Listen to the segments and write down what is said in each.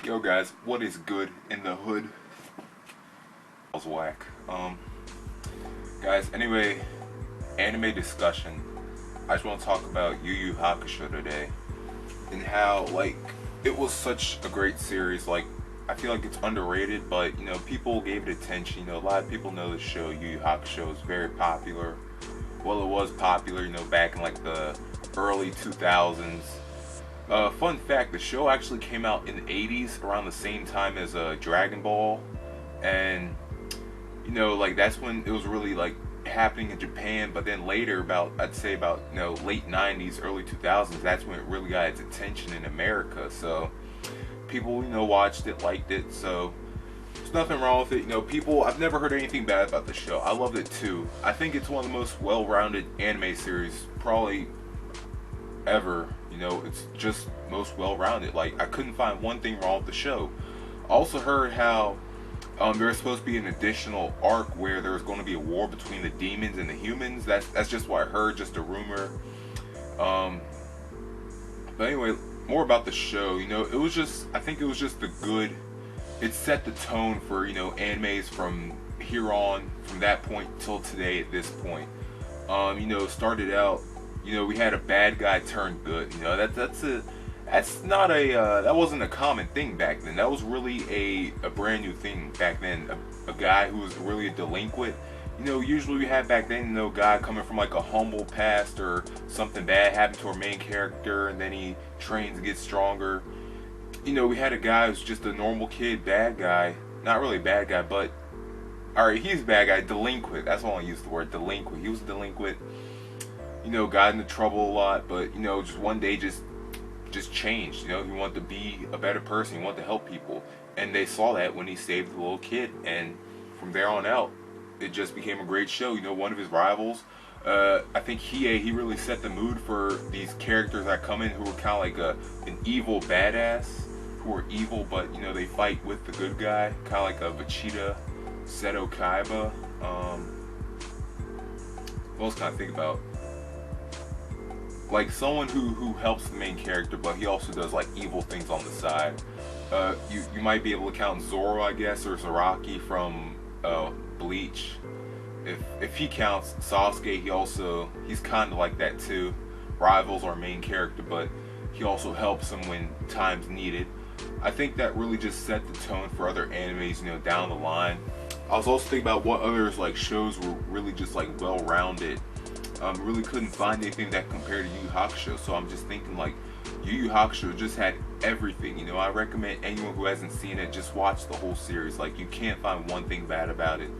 Yo guys, what is good in the hood? That was whack. Guys, anyway, anime discussion. I just want to talk about Yu Yu Hakusho today. And how, like, it was such a great series. Like, I feel like it's underrated, but, you know, people gave it attention. You know, a lot of people know the show. Yu Yu Hakusho is very popular. Well, it was popular, you know, back in, like, the early 2000s. Fun fact, the show actually came out in the 80s, around the same time as Dragon Ball. And, you know, like, that's when it was really, like, happening in Japan. But then later, I'd say about, you know, late 90s, early 2000s, that's when it really got its attention in America. So, people, you know, watched it, liked it, so there's nothing wrong with it. You know, I've never heard anything bad about the show. I loved it too. I think it's one of the most well-rounded anime series probably ever. You know, it's just most well-rounded. Like, I couldn't find one thing wrong with the show. I also heard how there's supposed to be an additional arc where there's going to be a war between the demons and the humans. That's just what I heard, just a rumor. But anyway, more about the show. You know, I think it was just it set the tone for, you know, animes from here on, from that point till today at this point. You know, started out, you know, we had a bad guy turn good. You know, that wasn't a common thing back then. That was really a brand new thing back then. A guy who was really a delinquent. You know, usually we had back then, you know, a guy coming from like a humble past or something bad happened to our main character and then he trains and gets stronger. You know, we had a guy who's just a normal kid, bad guy. Not really bad guy, but alright, he's a bad guy, delinquent. That's why I use the word delinquent. He was a delinquent. You know, got into trouble a lot, but, you know, just one day just changed. You know, he wanted to be a better person. He wanted to help people. And they saw that when he saved the little kid. And from there on out, it just became a great show. You know, one of his rivals, I think he really set the mood for these characters that come in who were kind of like an evil badass, who are evil, but, you know, they fight with the good guy, kind of like a Vegeta, Seto Kaiba. What else can I think about? Like someone who helps the main character, but he also does like evil things on the side. You might be able to count Zoro, I guess, or Zaraki from Bleach. If he counts, Sasuke, he's kind of like that too. Rivals our main character, but he also helps him when time's needed. I think that really just set the tone for other animes, you know, down the line. I was also thinking about what others like shows were really just like well-rounded. Really couldn't find anything that compared to Yu Yu Hakusho, so I'm just thinking like Yu Yu Hakusho just had everything. You know, I recommend anyone who hasn't seen it, just watch the whole series. Like, you can't find one thing bad about it.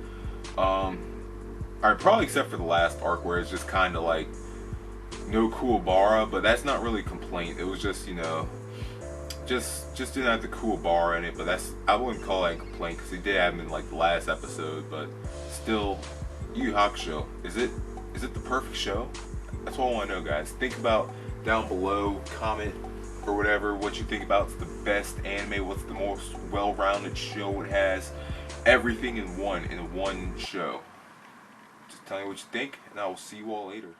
Alright, probably except for the last arc where it's just kind of like no Kuwabara, but that's not really a complaint. It was just, you know, just didn't have the Kuwabara in it, but I wouldn't call that a complaint because he did have him in like the last episode, but still, Yu Yu Hakusho, is it the perfect show? That's what I want to know, guys. Think about down below, comment or whatever what you think about the best anime, what's the most well-rounded show. It has everything in one show. Just tell me what you think, and I will see you all later.